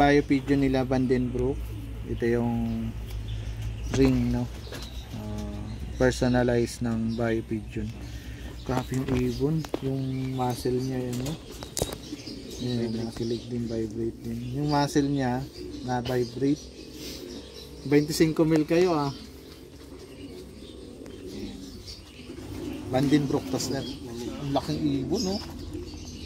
bio pigeon nila Vandenbroek. Ito yung ring, no? Personalized ng bio pigeon. Grabe yung ibon, yung muscle niya yun, no? Yan, nakilig din, vibrate din. Yung muscle niya na vibrate. 25 mil kayo ah. Vandenbroek, tas na ang laking ibon, no?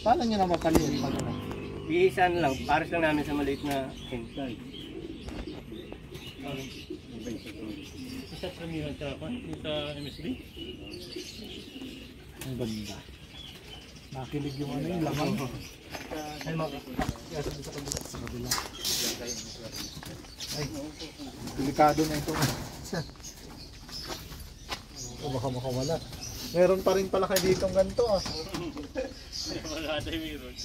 Paano nyo na mapaliit pag ano? Iisan lang, pares lang namin sa maliit na hentai. Sa premium sa MSB? Ang ganda. Nakilig yung ano yung lamang. Ay, Sa kabila. Ay, delikado na ito. Baka makawala. Meron pa rin pala kayo ditong ganito ah. Wala tayo meron.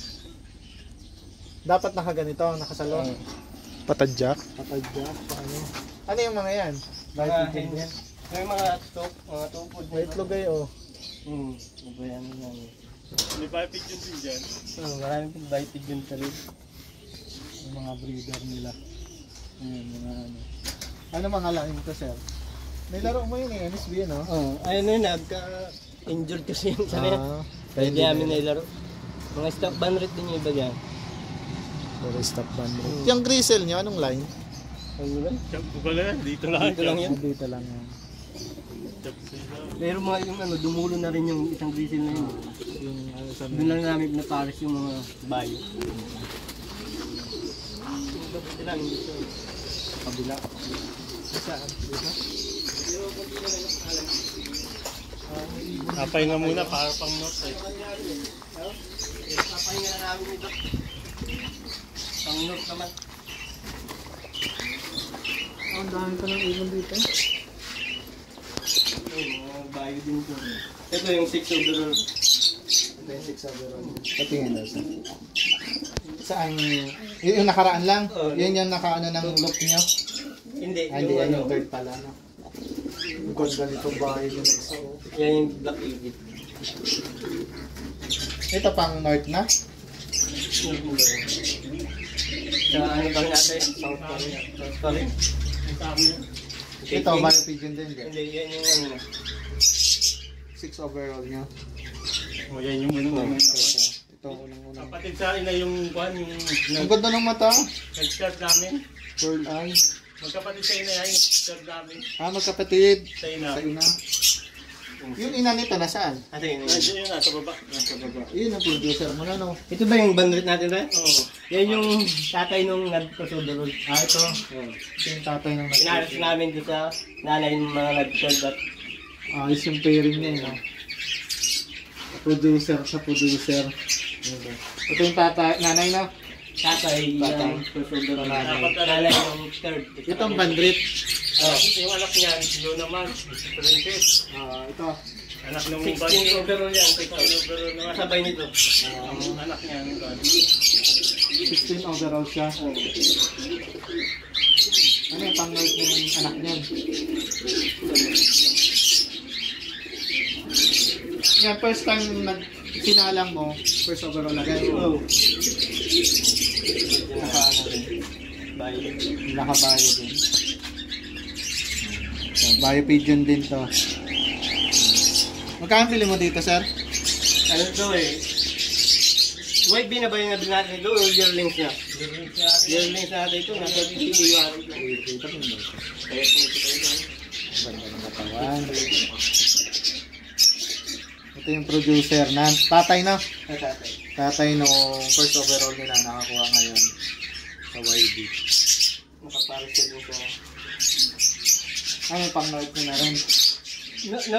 Dapat nakaganito, nakasalon. Patadyak? Patadyak, paano? Ano yung mga yan? Mga hentai. May mga tupod. May itlog kayo oh. Mabayan mo lang. May bio pigeon din dyan. Maraming pong bio pigeon sa loob. Yung mga breeder nila. Ayan, mga ano. Ano mga laing to, sir? May laro mo yun eh, MSB, no? Ayun na yun, nagka-injured kasi yun sa net. Kaya di namin nailaro. Mga stop banrit din yung iba dyan. Puro stop bandit. Yung gristle nyo, anong line? Ano lang? Shampoo pala yan. Dito lang. Dito lang yan. Dito lang yan. Pero mga yung ano, dumulo na rin yung isang grizzle na yun. Yung ano sa Doon lang namin pinapares yung mga bayo. Dito lang, dito. kabila. Saan? Dito? Napay nga muna para pang note eh. Papahinga na namin ito. Pang note naman. Ang dami pa ng ibon dito. Mga bayo din ito. Ito yung 6 overall. Ito yung 6 overall. Patingin daw sa. Saan? Yung nakaraan lang? Yun yung nakaano ng look nyo? Hindi. Hindi yan yung third pala, no? Ang ganda nitong bahay yung isa. Yan yung black agate. Ito pang north na? Sa ano bang natin? South pa rin. South pa rin. Ito, bio pigeon din. Hindi, yan yung ano. 6 overall nyo. O yan yung muna. Ito, unang-unang. Kapatid sa ina yung kwan, yung Ang ganda ng mata. nag-start namin. Pearl eye. Magkapatid sa ina yan, yung nag-start namin. Ah, magkapatid. Sa ina. Sa ina. Yung ina nito, nasaan? Ito yun. Nandiyan yun, nasa baba. Nasa baba. Yun ang producer mo na, no? Ito ba yung bandrit natin ba? Oo. Yan yung tatay nung nagpasodorol. Ah, ito. Ito yung tatay ng Pinaras namin doon sa nanay ng mga nag-sod. Ayos yung pairing niya, no? Producer sa producer. Ito yung tatay, nanay, no? Tatay yung nagpasodorol. Nanay yung third. Ito ang bandrit. Yung anak niyan, Lo naman, princess. Ito. Anak ng 16 overall yan. 16 overall naman. Sabay nito. Ang anak niya, ano ba? 16 overall siya. Ano yung pang-night ng anak niyan? Yan, first time sinalang mo, first overall agad. Oo. Naka-ano rin. Bayo. Naka-bio din. Bio pigeon din to. Magkano bili mo dito, sir? Ano to eh? White bean na ba yung nabili natin ito o yearlings na? Yearlings natin ito. Nasa PTUR. Kaya Ganda ng katawan. Ito yung producer na tatay na. tatay. Tatay no first overall nila nakakuha ngayon sa YB. Nakapares ko din sa... Ano pang north na rin?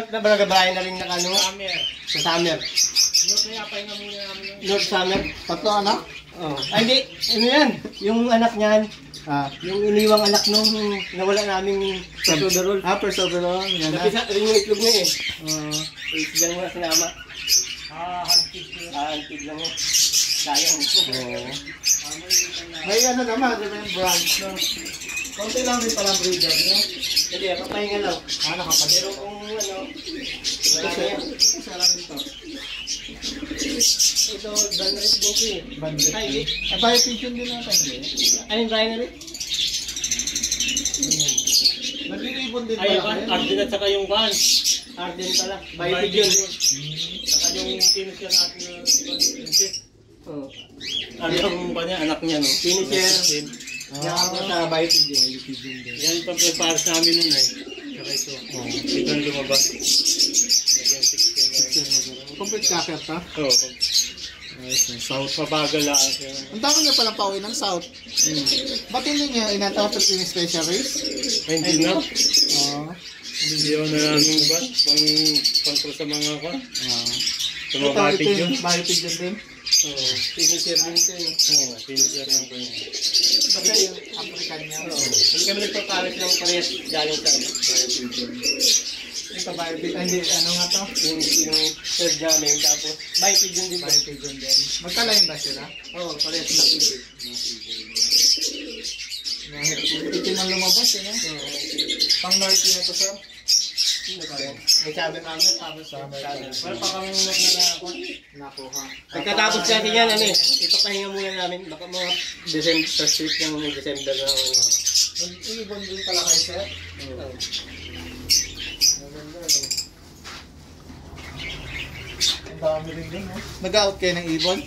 Nabalagabayan na rin na ano? Summer. Sa summer. North na yapay nga muna namin. North summer? Tatlo anak? Oo. Ay hindi. Ano yan? Yung anak niyan. Yung iniwang anak nung nawala naming pagsudarol. First overall. Yan na. Napisa rin yung itlog niya eh. Diyan mo na sinama. Hantig lang eh. Sayang. May ano naman, remembrance no? Konti lang din palang breeder niya. Hindi, kapahinga lang. Nakapahinga. Pero kung ano, wala na yan. Isa lang ito. Ito, Bandrit din siya eh. Bandit. Ay, Bio pigeon din natin eh. ayun, Brian rin. Nag-iibon din Ay, pala kayo. Arden at saka yung van. Arden pala. Bio pigeon. Saka yung finisher natin na princess. Oh. Ano yung kanya, anak niya, no? Finisher. Yan ako sa bio pigeon. Bio pigeon din. Yan yung pag-pares namin nun eh. Saka ito. Ito ang lumabas. Yan, 16. Complete cocker ta? Oo. Ayos na. South. Mabagal lang. Ang dami niya palang pauwi ng South. Ba't hindi niya inatapos yung special race? Ay, hindi na. Oo. Hindi ako na namin ba? Pang sa mga ka. Sa mga Ito matig yun. yung bio pigeon din. Oo. Finisher din siya. No? Oo, finisher lang ko yun. Basta yung African niya. Hindi kami nagpapalit ng parehas galing sa ano. Ito bio pigeon. Hindi, ano nga to? Yung third namin. Tapos bio pigeon din. Bio pigeon din. Magka-line ba sila? Oo, parehas na pigeon. Ito nang lumabas eh. No? Pang north na to sir. May sabi kami, tapos Pero pa kami na ako. Nakuha. pagkatapos kasi yan, ano eh, ipapahinga muna namin, baka mga December, first week ng December na ano. Nag-iibon din pala kayo sir? Oo. Maganda no? Ang dami rin din no? Nag-out kayo ng ibon?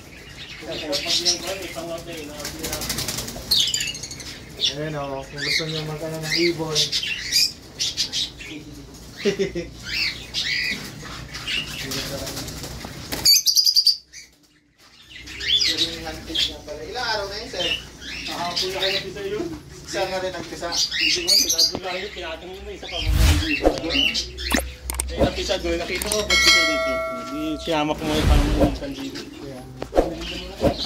Ayun o, kung gusto nyo mag-ano ng ibon. Ilang araw na yun sir? Nakapun na kayo dito yun. Saan nga rin nagkisa? Hindi mo, sigado lang yun. Tinatanong mo isa pa mga May napisa doon. Nakita ko ba't dito dito. Di siyama ko mo yung pang dito. Yeah.